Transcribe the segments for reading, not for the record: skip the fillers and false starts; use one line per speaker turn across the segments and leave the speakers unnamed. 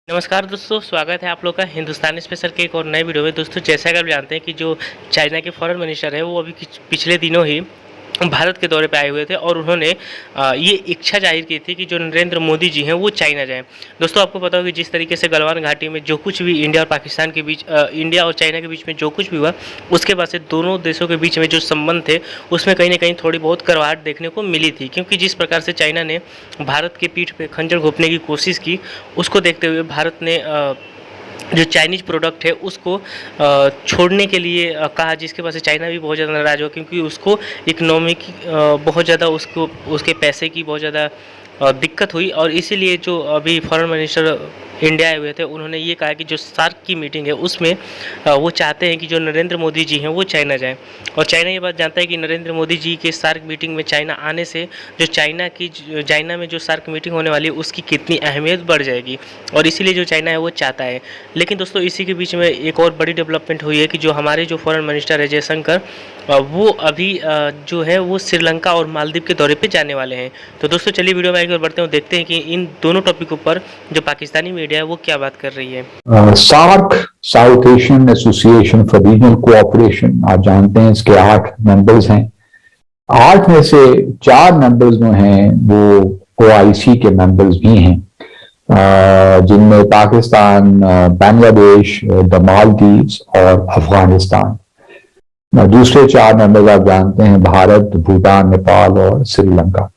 नमस्कार दोस्तों, स्वागत है आप लोग का हिंदुस्तानी स्पेशल के एक और नए वीडियो में। दोस्तों, जैसा कि आप जानते हैं कि जो चाइना के फॉरेन मिनिस्टर है वो अभी पिछले दिनों ही भारत के दौरे पे आए हुए थे और उन्होंने ये इच्छा जाहिर की थी कि जो नरेंद्र मोदी जी हैं वो चाइना जाएं। दोस्तों, आपको पता होगा कि जिस तरीके से गलवान घाटी में जो कुछ भी इंडिया और पाकिस्तान के बीच इंडिया और चाइना के बीच में जो कुछ भी हुआ, उसके बाद से दोनों देशों के बीच में जो संबंध थे उसमें कहीं ना कहीं थोड़ी बहुत करवाहट देखने को मिली थी, क्योंकि जिस प्रकार से चाइना ने भारत के पीठ पे खंजर घोंपने की कोशिश की, उसको देखते हुए भारत ने जो चाइनीज़ प्रोडक्ट है उसको छोड़ने के लिए कहा, जिसके वजह से चाइना भी बहुत ज़्यादा नाराज़ हुआ, क्योंकि उसको इकनॉमिक बहुत ज़्यादा उसके पैसे की बहुत ज़्यादा दिक्कत हुई। और इसीलिए जो अभी फॉरेन मिनिस्टर इंडिया आए हुए थे उन्होंने ये कहा कि जो सार्क की मीटिंग है उसमें वो चाहते हैं कि जो नरेंद्र मोदी जी हैं वो चाइना जाएं। और चाइना ये बात जानता है कि नरेंद्र मोदी जी के सार्क मीटिंग में चाइना आने से जो चाइना में जो सार्क मीटिंग होने वाली है उसकी कितनी अहमियत बढ़ जाएगी, और इसीलिए जो चाइना है वो चाहता है। लेकिन दोस्तों, इसी के बीच में एक और बड़ी डेवलपमेंट हुई है कि जो हमारे जो फॉरेन मिनिस्टर है जयशंकर, वो अभी जो है वो श्रीलंका और मालदीव के दौरे पे जाने वाले हैं। तो दोस्तों, चलिए वीडियो में आगे बढ़ते हैं, देखते हैं कि इन दोनों टॉपिकों पर जो पाकिस्तानी मीडिया है वो क्या बात कर रही है।
SAARC, South Asian Association for Regional Cooperation, आप जानते हैं इसके 8 मेंबर्स हैं। 8 में से 4 मेंबर्स जो हैं वो OIC के मेंबर्स भी हैं, जिनमें पाकिस्तान, बांग्लादेश, द मालदीव्स और अफगानिस्तान। दूसरे 4 मेंबर्स आप जानते हैं भारत, भूटान, नेपाल और श्रीलंका।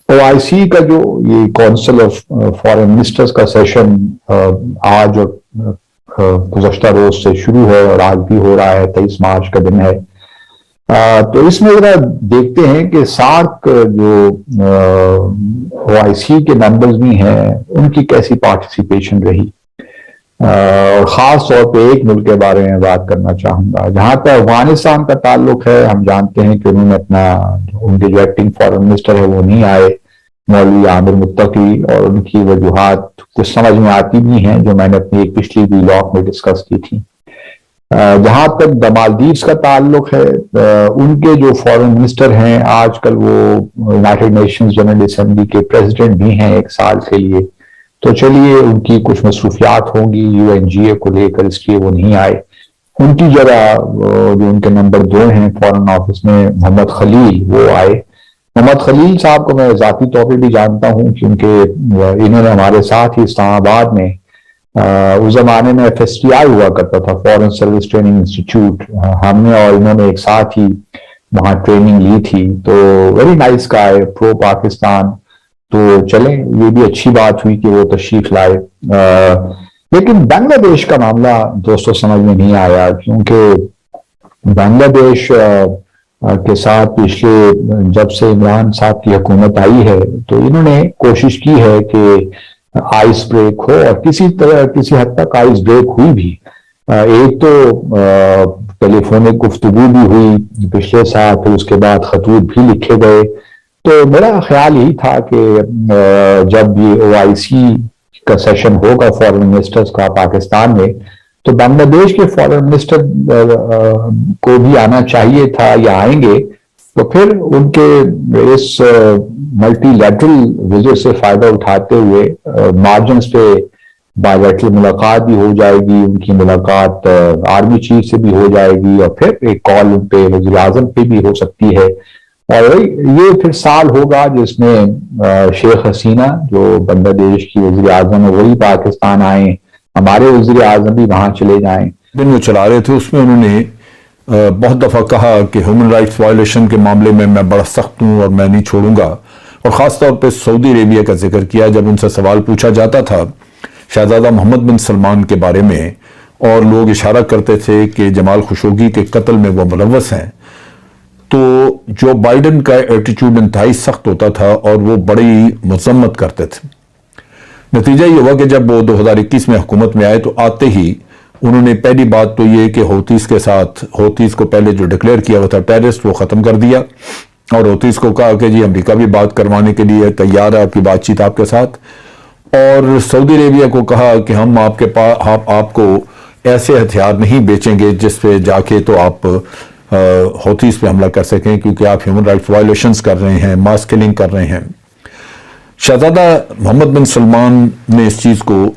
OIC का जो ये काउंसिल ऑफ फॉरेन मिनिस्टर्स का सेशन आज और गुज़श्ता रोज से शुरू है और आज भी हो रहा है, 23 मार्च का दिन है। तो इसमें जरा देखते हैं कि सार्क जो OIC के मेंबर्स भी हैं उनकी कैसी पार्टिसिपेशन रही। और ख़ास तौर पे एक मुल्क के बारे में बात करना चाहूँगा। जहाँ तक अफगानिस्तान का ताल्लुक है, हम जानते हैं कि उन्होंने उनके जो एक्टिंग फॉरेन मिनिस्टर है वो नहीं आए, मौलवी आमिर मुत्तकी, और उनकी वजूहात कुछ समझ में आती भी हैं जो मैंने अपनी एक पिछली व्लॉग में डिस्कस की थी। जहाँ तक द मालदीव्स का ताल्लुक है, उनके जो फॉरेन मिनिस्टर हैं आजकल वो यूनाइटेड नेशंस जनरल असेंबली के प्रेसिडेंट भी हैं 1 साल के लिए। तो चलिए, उनकी कुछ मसरूफियात होंगी UNGA को लेकर, इसलिए वो नहीं आए। उनकी जगह जो उनके नंबर 2 हैं फॉरेन ऑफिस में, मोहम्मद खलील, वो आए। मोहम्मद खलील साहब को मैं ज़ाती तौर पे भी जानता हूँ, क्योंकि इन्होंने हमारे साथ ही इस्लामाबाद में उस जमाने में FSTI हुआ करता था, फॉरेन सर्विस ट्रेनिंग इंस्टीट्यूट, हमने और इन्होंने एक साथ ही वहाँ ट्रेनिंग ली थी। तो very nice guy, pro Pakistan. तो चलें, ये भी अच्छी बात हुई कि वो तशरीफ लाए। लेकिन बांग्लादेश का मामला दोस्तों समझ में नहीं आया, क्योंकि बांग्लादेश के साथ पिछले जब से इमरान साहब की हुकूमत आई है तो इन्होंने कोशिश की है कि आइस ब्रेक हो, और किसी हद तक आइस ब्रेक हुई भी। एक तो टेलीफोनिक गुफ्तगू भी हुई पिछले साल, फिर उसके बाद खतूत भी लिखे गए। तो मेरा ख्याल यही था कि जब ये OIC का सेशन होगा फॉरेन मिनिस्टर्स का पाकिस्तान में, तो बांग्लादेश के फॉरेन मिनिस्टर को भी आना चाहिए था या आएंगे, तो फिर उनके इस मल्टीलैटरल विजिट से फायदा उठाते हुए मार्जिन्स पे बायलैटरल मुलाकात भी हो जाएगी, उनकी मुलाकात आर्मी चीफ से भी हो जाएगी, और फिर एक कॉल उन पे वज़ीर आज़म पे भी हो सकती है। और ये फिर साल होगा जिसमें शेख हसीना जो बांग्लादेश की वज़ीर आज़म है वही पाकिस्तान आए, हमारे वज़ीर आज़म भी वहां चले जाएं।
दिन वो चला रहे थे उसमें उन्होंने बहुत दफ़ा कहा कि ह्यूमन राइट्स वायलेशन के मामले में मैं बड़ा सख्त हूँ और मैं नहीं छोड़ूंगा, और ख़ास तौर पे सऊदी अरेबिया का जिक्र किया जब उनसे सवाल पूछा जाता था शहजादा मोहम्मद बिन सलमान के बारे में, और लोग इशारा करते थे कि जमाल खशोगी के कत्ल में वो मुलव्वस हैं। तो जो बाइडन का एटीट्यूड इंतहाई सख्त होता था और वो बड़ी मजम्मत करते थे। नतीजा ये हुआ कि जब वो 2021 में हुकूमत में आए तो आते ही उन्होंने पहली बात तो ये कि हौतीस के साथ, हौतीस को पहले जो डिक्लेयर किया हुआ था टेररिस्ट, वो ख़त्म कर दिया, और हौतीस को कहा कि जी अमेरिका भी बात करवाने के लिए तैयार है, आपकी बातचीत आपके साथ। और सऊदी अरेबिया को कहा कि हम आपके पास आपको ऐसे हथियार नहीं बेचेंगे जिस पे जाके तो आप हौतीस पे हमला कर सकें, क्योंकि आप ह्यूमन राइट्स वायलेशंस कर रहे हैं, मास किलिंग कर रहे हैं। शहजादा मोहम्मद बिन सलमान ने इस चीज को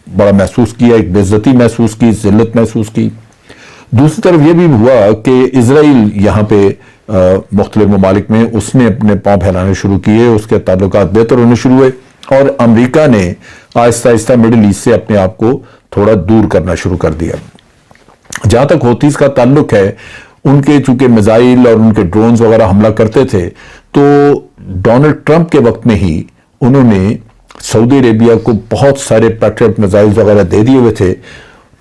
बड़ा महसूस किया, एक बेइज्जती महसूस की, जिल्लत महसूस की। दूसरी तरफ यह भी हुआ कि इजराइल यहाँ पे मुख्तलिफ ममालिक में उसने अपने पांव फैलाने शुरू किए, उसके ताल्लुकात बेहतर होने शुरू हुए और अमेरिका ने आहिस्ता आहिस्ता मिडिल ईस्ट से अपने आप को थोड़ा दूर करना शुरू कर दिया। जहां तक हौतीस का ताल्लुक है, उनके चूंकि मिसाइल और उनके ड्रोन्स वगैरह हमला करते थे, तो डोनाल्ड ट्रंप के वक्त में ही उन्होंने सऊदी अरेबिया को बहुत सारे पैट्रियट मिसाइल वगैरह दे दिए हुए थे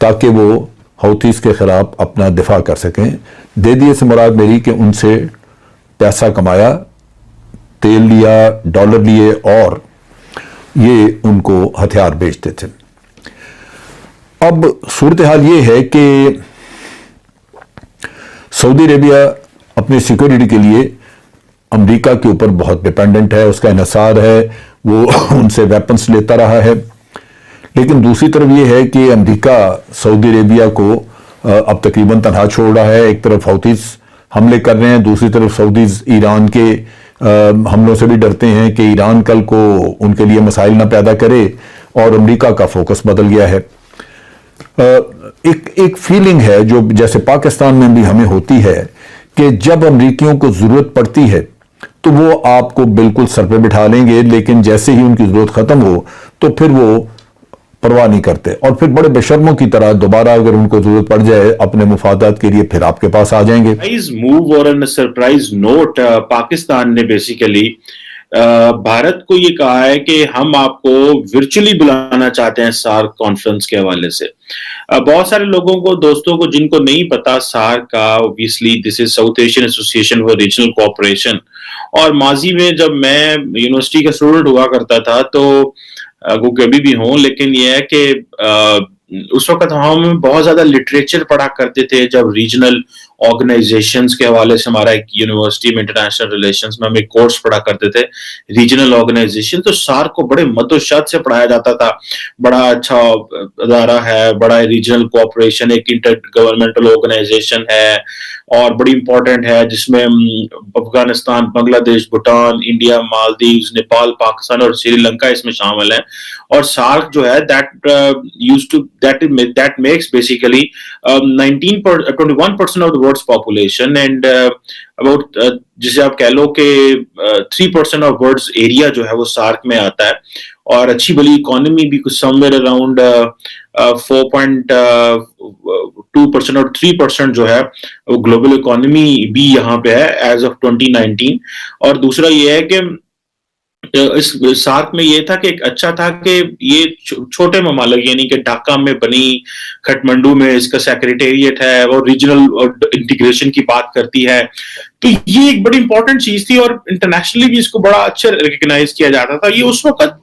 ताकि वो हौतीस के खिलाफ अपना दिफा कर सकें। दे दिए से मुराद मेरी कि उनसे पैसा कमाया, तेल लिया, डॉलर लिए और ये उनको हथियार बेचते थे। अब सूरत हाल ये है कि सऊदी अरेबिया अपनी सिक्योरिटी के लिए अमेरिका के ऊपर बहुत डिपेंडेंट है, उसका इन्हिसार है, वो उनसे वेपन्स लेता रहा है। लेकिन दूसरी तरफ ये है कि अमेरिका सऊदी अरेबिया को अब तकरीबन तनहा छोड़ रहा है। एक तरफ हौतीस हमले कर रहे हैं, दूसरी तरफ सऊदीज ईरान के हमलों से भी डरते हैं कि ईरान कल को उनके लिए मसाइल ना पैदा करे और अमेरिका का फोकस बदल गया है। एक फीलिंग है जो जैसे पाकिस्तान में भी हमें होती है कि जब अमेरिकियों को जरूरत पड़ती है तो वो आपको बिल्कुल सर पे बिठा लेंगे, लेकिन जैसे ही उनकी जरूरत खत्म हो तो फिर वो परवाह नहीं करते और फिर बड़े बेशर्मों की तरह दोबारा अगर उनको जरूरत पड़ जाए अपने मुफादात के लिए फिर आपके पास आ जाएंगे।
मूव और ऑन सरप्राइज नोट पाकिस्तान ने बेसिकली भारत को ये कहा है कि हम आपको वर्चुअली बुलाना चाहते हैं सार्क कॉन्फ्रेंस के हवाले से। बहुत सारे लोगों को, दोस्तों को जिनको नहीं पता, सार्क का obviously this is south Asian Association for Regional cooperation. और माजी में जब मैं यूनिवर्सिटी का स्टूडेंट हुआ करता था तो वो कभी भी हों, लेकिन ये है कि उस वक्त हम बहुत ज्यादा लिटरेचर पढ़ा करते थे जब रीजनल ऑर्गेनाइजेशंस के हवाले से हमारा एक यूनिवर्सिटी में इंटरनेशनल रिलेशंस में हम एक कोर्स पढ़ा करते थे रीजनल ऑर्गेनाइजेशन। तो सार्क को बड़े मदोशत से पढ़ाया जाता था, बड़ा अच्छा अदारा है, बड़ा रीजनल कोऑपरेशन, एक इंटर गवर्नमेंटल ऑर्गेनाइजेशन है और बड़ी इंपॉर्टेंट है, जिसमें अफगानिस्तान, बांग्लादेश, भूटान, इंडिया, मालदीव्स, नेपाल, पाकिस्तान और श्रीलंका इसमें शामिल है। और सार्क जो है that makes basically 21% of the world's population and about जिसे आप कह लो कि 3% of world's area जो है वो सार्क में आता है। और अच्छी बड़ी इकोनॉमी भी कुछ समवेयर अराउंड 4.2% और 3% जो है वो ग्लोबल इकोनॉमी भी यहाँ पे है एज ऑफ 2019। और दूसरा ये है कि इस सार्क में ये था कि एक अच्छा था कि ये छोटे ममालिक यानी कि ढाका में बनी, काठमांडू में इसका सेक्रेटेरिएट है और रीजनल इंटीग्रेशन की बात करती है। तो ये एक बड़ी इंपॉर्टेंट चीज थी और इंटरनेशनली भी इसको बड़ा अच्छा रिकग्नाइज किया जाता था। ये उस वक्त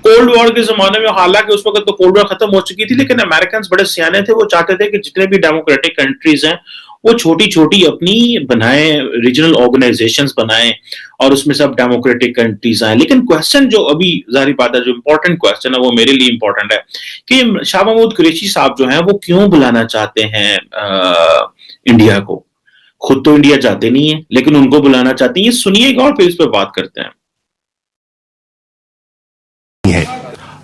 कोल्ड वॉर के जमाने में, हालांकि उस वक्त तो कोल्ड वॉर खत्म हो चुकी थी, लेकिन अमेरिकन बड़े सियाने थे, वो चाहते थे कि जितने भी डेमोक्रेटिक कंट्रीज हैं वो छोटी छोटी अपनी बनाए, रीजनल ऑर्गेनाइजेशंस बनाएं और उसमें सब डेमोक्रेटिक कंट्रीज आए। लेकिन क्वेश्चन जो अभी जारी बात है, जो इंपॉर्टेंट क्वेश्चन है वो मेरे लिए इंपॉर्टेंट है कि शाह महमूद कुरैशी साहब जो हैं वो क्यों बुलाना चाहते हैं इंडिया को। खुद तो इंडिया चाहते नहीं है लेकिन उनको बुलाना चाहते हैं। सुनिएगा और फिर इस पर बात करते हैं।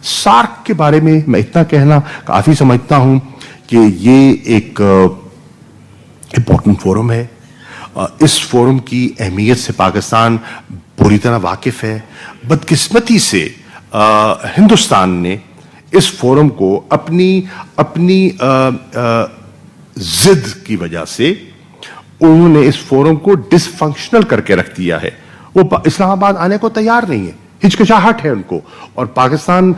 सार्क के बारे में मैं इतना कहना काफी समझता हूं कि ये एक इम्पोर्टेंट फोरम है। इस फोरम की अहमियत से पाकिस्तान पूरी तरह वाकिफ है। बदकिस्मती से हिंदुस्तान ने इस फोरम को अपनी जिद की वजह से उन्होंने इस फोरम को डिसफंक्शनल करके रख दिया है। वो इस्लामाबाद आने को तैयार नहीं है, हिचकिचाहट है उनको। और पाकिस्तान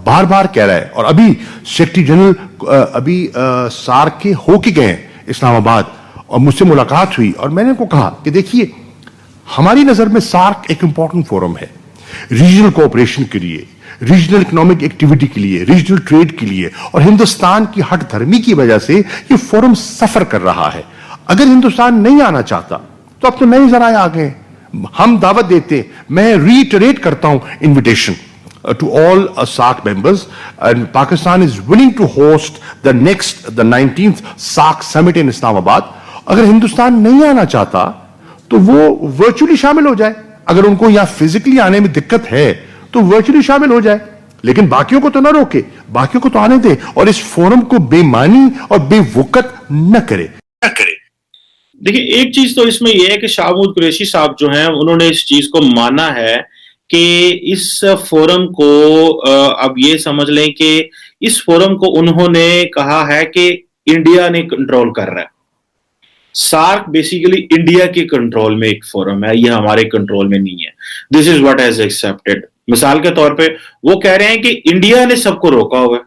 बार बार कह रहा है, और अभी सेक्रेटरी जनरल अभी सार्क के होके गए हैं इस्लामाबाद और मुझसे मुलाकात हुई और मैंने उनको कहा कि देखिए, हमारी नजर में सार्क एक इंपॉर्टेंट फोरम है रीजनल कोऑपरेशन के लिए, रीजनल इकोनॉमिक एक्टिविटी के लिए, रीजनल ट्रेड के लिए। और हिंदुस्तान की हट धर्मी की वजह से ये फोरम सफर कर रहा है। अगर हिंदुस्तान नहीं आना चाहता तो अब तो नए जराए आ गए, हम दावत देते। मैं रीइटरेट करता हूं invitation to all SAARC members, and Pakistan is willing to host the 19th SAARC summit in Islamabad. अगर हिंदुस्तान नहीं आना चाहता तो वो वर्चुअली शामिल हो जाए। अगर उनको यहां फिजिकली आने में दिक्कत है तो वर्चुअली शामिल हो जाए, लेकिन बाकियों को तो ना रोके, बाकियों को तो आने दे और इस फोरम को बेमानी और बेवकत न करे।
देखिए, एक चीज तो इसमें यह है कि शाह महमूद कुरैशी साहब जो हैं उन्होंने इस चीज को माना है कि इस फोरम को अब ये समझ लें कि इस फोरम को उन्होंने कहा है कि इंडिया ने कंट्रोल कर रहा है। सार्क बेसिकली इंडिया के कंट्रोल में एक फोरम है, ये हमारे कंट्रोल में नहीं है। This is what has accepted. मिसाल के तौर पे वो कह रहे हैं कि इंडिया ने सबको रोका हुआ है,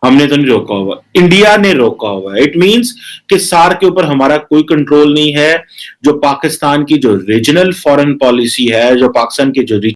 हमने तो नहीं रोका हुआ, इंडिया ने रोका हुआ है। इट मींस कि सार्क के ऊपर हमारा कोई कंट्रोल नहीं है। जो पाकिस्तान की जो रीजनल फॉरेन पॉलिसी है, जो पाकिस्तान की जो